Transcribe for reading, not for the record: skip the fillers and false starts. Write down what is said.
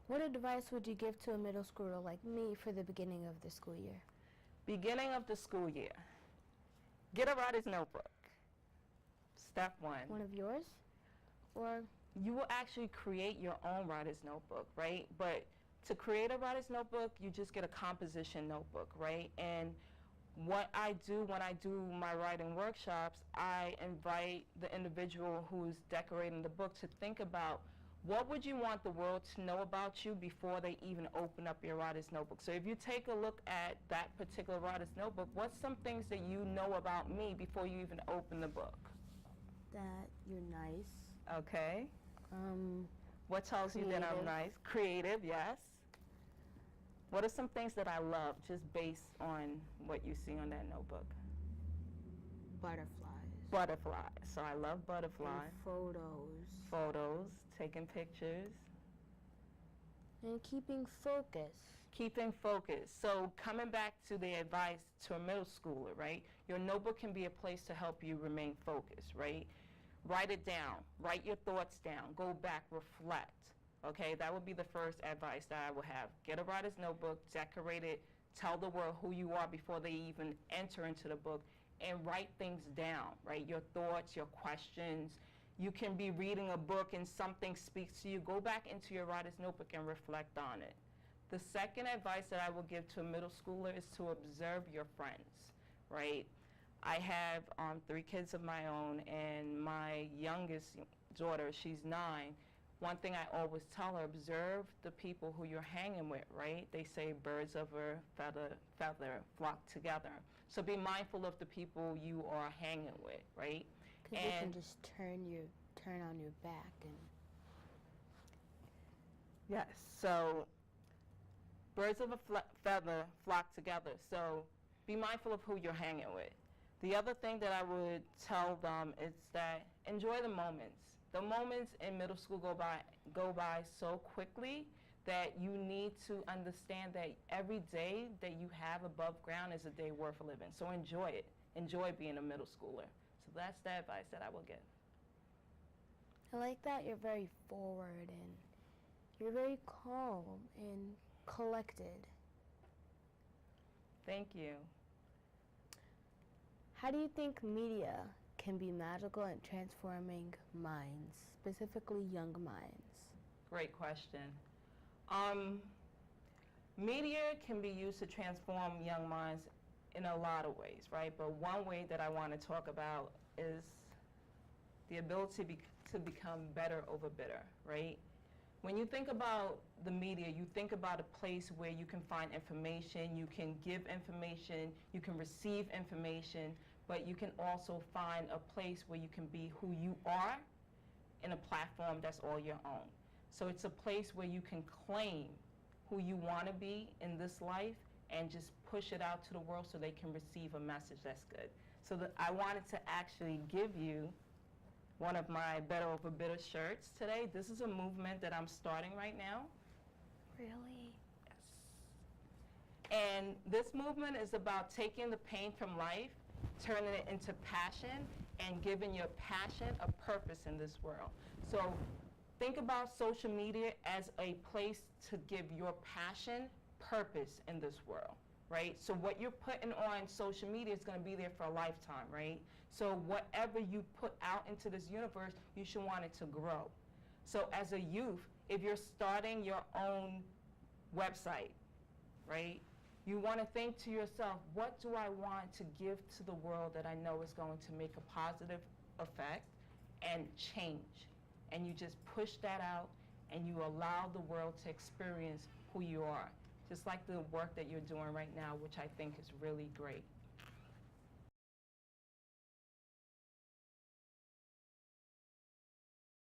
What advice would you give to a middle schooler like me for the beginning of the school year? Beginning of the school year. Get a writer's notebook. Step one. One of yours? Or? You will actually create your own writer's notebook, right? But to create a writer's notebook, you just get a composition notebook, right? And what I do when I do my writing workshops, I invite the individual who's decorating the book to think about what would you want the world to know about you before they even open up your writer's notebook. So if you take a look at that particular writer's notebook, what's some things that you know about me before you even open the book? That you're nice. Okay. What tells you that I'm nice? Creative, yes. What are some things that I love just based on what you see on that notebook? Butterflies. Butterflies. So I love butterflies. And photos. Photos, taking pictures. And keeping focus. Keeping focus. So coming back to the advice to a middle schooler, right? Your notebook can be a place to help you remain focused, right? Write it down. Write your thoughts down. Go back, reflect. Okay, that would be the first advice that I would have. Get a writer's notebook, decorate it, tell the world who you are before they even enter into the book, and write things down, right? Your thoughts, your questions. You can be reading a book and something speaks to you. Go back into your writer's notebook and reflect on it. The second advice that I will give to a middle schooler is to observe your friends, right? I have 3 kids of my own, and my youngest daughter, she's 9. One thing I always tell her, observe the people who you're hanging with, right? They say birds of a feather flock together. So be mindful of the people you are hanging with, right? Because you can just turn on your back and... Yes, so birds of a feather flock together. So be mindful of who you're hanging with. The other thing that I would tell them is that enjoy the moments. The moments in middle school go by so quickly that you need to understand that every day that you have above ground is a day worth living. So enjoy it. Enjoy being a middle schooler. So that's the advice that I will give. I like that you're very forward and you're very calm and collected. Thank you. How do you think media can be magical in transforming minds, specifically young minds? Great question. Media can be used to transform young minds in a lot of ways, right? But one way that I want to talk about is the ability to become better over bitter, right? When you think about the media, you think about a place where you can find information, you can give information, you can receive information, but you can also find a place where you can be who you are in a platform that's all your own. So it's a place where you can claim who you want to be in this life and just push it out to the world so they can receive a message that's good. So I wanted to actually give you one of my Better Over Bitter shirts today. This is a movement that I'm starting right now. Really? Yes. And this movement is about taking the pain from life, turning it into passion, and giving your passion a purpose in this world. So think about social media as a place to give your passion purpose in this world, right? So what you're putting on social media is going to be there for a lifetime, right? So whatever you put out into this universe, you should want it to grow. So as a youth, if you're starting your own website, right, you want to think to yourself, what do I want to give to the world that I know is going to make a positive effect and change? And you just push that out and you allow the world to experience who you are. Just like the work that you're doing right now, which I think is really great.